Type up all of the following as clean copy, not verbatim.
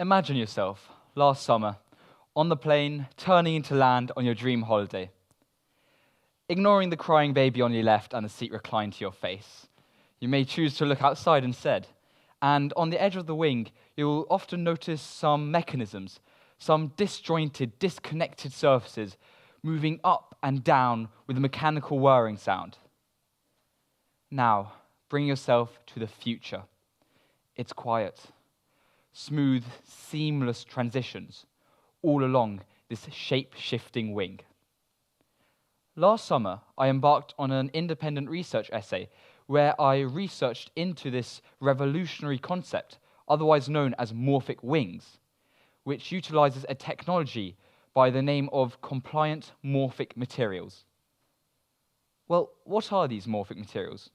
Imagine yourself, last summer, on the plane, turning into land on your dream holiday. Ignoring the crying baby on your left and the seat reclined to your face, you may choose to look outside instead, and on the edge of the wing, you'll often notice some mechanisms, some disjointed, disconnected surfaces moving up and down with a mechanical whirring sound. Now, bring yourself to the future. It's quiet. Smooth, seamless transitions all along this shape-shifting wing. Last summer, I embarked on an independent research essay where I researched into this revolutionary concept, otherwise known as morphic wings, which utilizes a technology by the name of compliant morphic materials. Well, what are these morphic materials?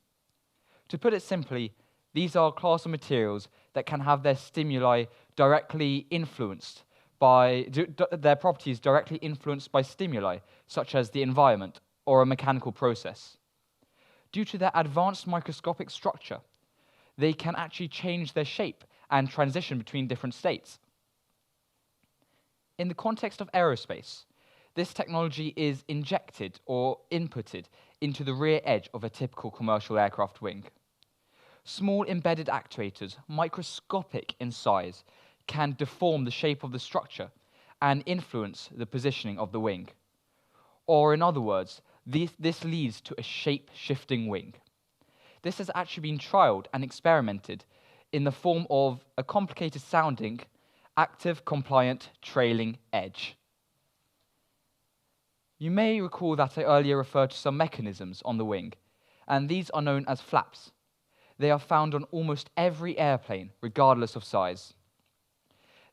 To put it simply, these are a class of materials that can have their stimuli directly influenced by their properties directly influenced by stimuli, such as the environment or a mechanical process. Due to their advanced microscopic structure, they can actually change their shape and transition between different states. In the context of aerospace, this technology is injected or inputted into the rear edge of a typical commercial aircraft wing. Small embedded actuators, microscopic in size, can deform the shape of the structure and influence the positioning of the wing. Or in other words, this leads to a shape-shifting wing. This has actually been trialed and experimented in the form of a complicated sounding active compliant trailing edge. You may recall that I earlier referred to some mechanisms on the wing, and these are known as flaps. They are found on almost every airplane, regardless of size.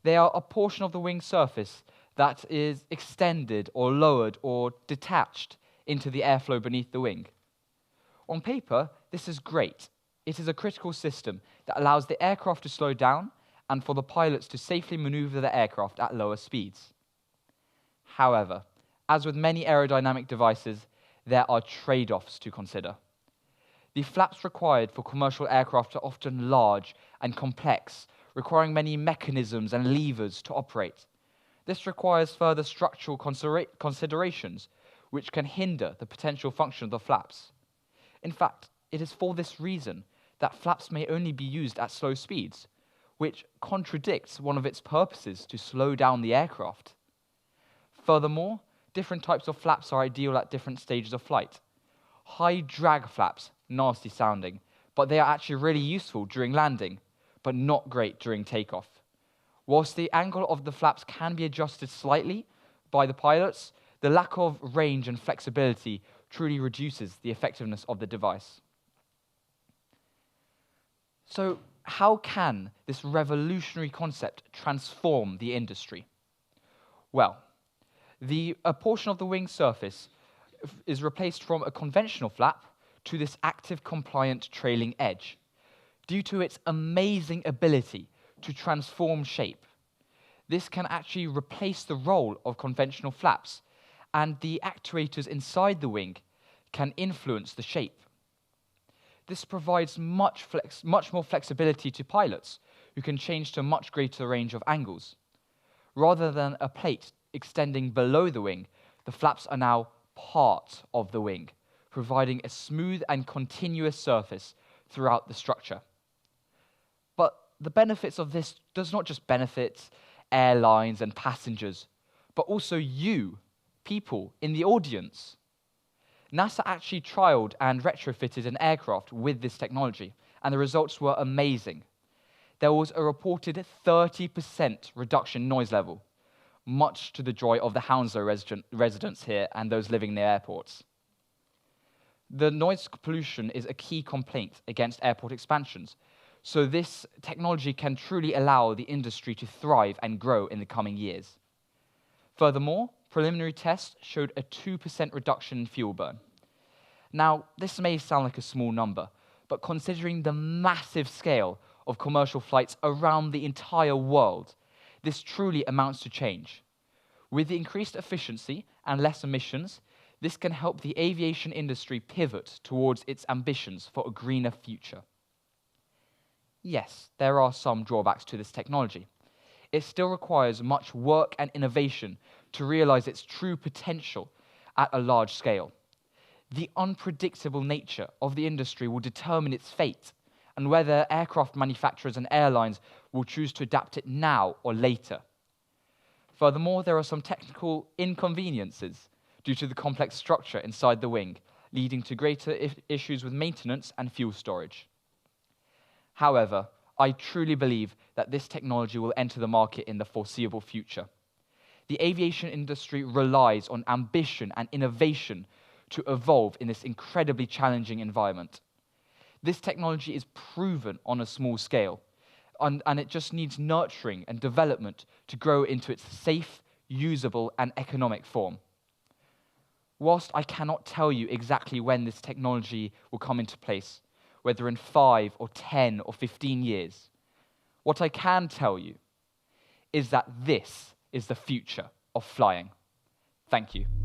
They are a portion of the wing surface that is extended or lowered or detached into the airflow beneath the wing. On paper, this is great. It is a critical system that allows the aircraft to slow down and for the pilots to safely maneuver the aircraft at lower speeds. However, as with many aerodynamic devices, there are trade-offs to consider. The flaps required for commercial aircraft are often large and complex, requiring many mechanisms and levers to operate. This requires further structural considerations, which can hinder the potential function of the flaps. In fact, it is for this reason that flaps may only be used at slow speeds, which contradicts one of its purposes to slow down the aircraft. Furthermore, different types of flaps are ideal at different stages of flight. High drag flaps, nasty sounding, but they are actually really useful during landing, but not great during takeoff. Whilst the angle of the flaps can be adjusted slightly by the pilots, the lack of range and flexibility truly reduces the effectiveness of the device. So, how can this revolutionary concept transform the industry? Well, a portion of the wing surface is replaced from a conventional flap to this active compliant trailing edge due to its amazing ability to transform shape. This can actually replace the role of conventional flaps, and the actuators inside the wing can influence the shape. This provides much more flexibility to pilots, who can change to a much greater range of angles. Rather than a plate extending below the wing, the flaps are now part of the wing, providing a smooth and continuous surface throughout the structure. But the benefits of this does not just benefit airlines and passengers, but also you, people in the audience. NASA actually trialed and retrofitted an aircraft with this technology, and the results were amazing. There was a reported 30% reduction in noise level, much to the joy of the Hounslow residents here and those living near airports. The noise pollution is a key complaint against airport expansions, so this technology can truly allow the industry to thrive and grow in the coming years. Furthermore, preliminary tests showed a 2% reduction in fuel burn. Now, this may sound like a small number, but considering the massive scale of commercial flights around the entire world, this truly amounts to change. With the increased efficiency and less emissions, this can help the aviation industry pivot towards its ambitions for a greener future. Yes, there are some drawbacks to this technology. it still requires much work and innovation to realize its true potential at a large scale. The unpredictable nature of the industry will determine its fate and whether aircraft manufacturers and airlines will choose to adapt it now or later. Furthermore, there are some technical inconveniences due to the complex structure inside the wing, leading to greater issues with maintenance and fuel storage. However, I truly believe that this technology will enter the market in the foreseeable future. The aviation industry relies on ambition and innovation to evolve in this incredibly challenging environment. This technology is proven on a small scale, and it just needs nurturing and development to grow into its safe, usable, and economic form. Whilst I cannot tell you exactly when this technology will come into place, whether in 5 or 10 or 15 years, what I can tell you is that this is the future of flying. Thank you.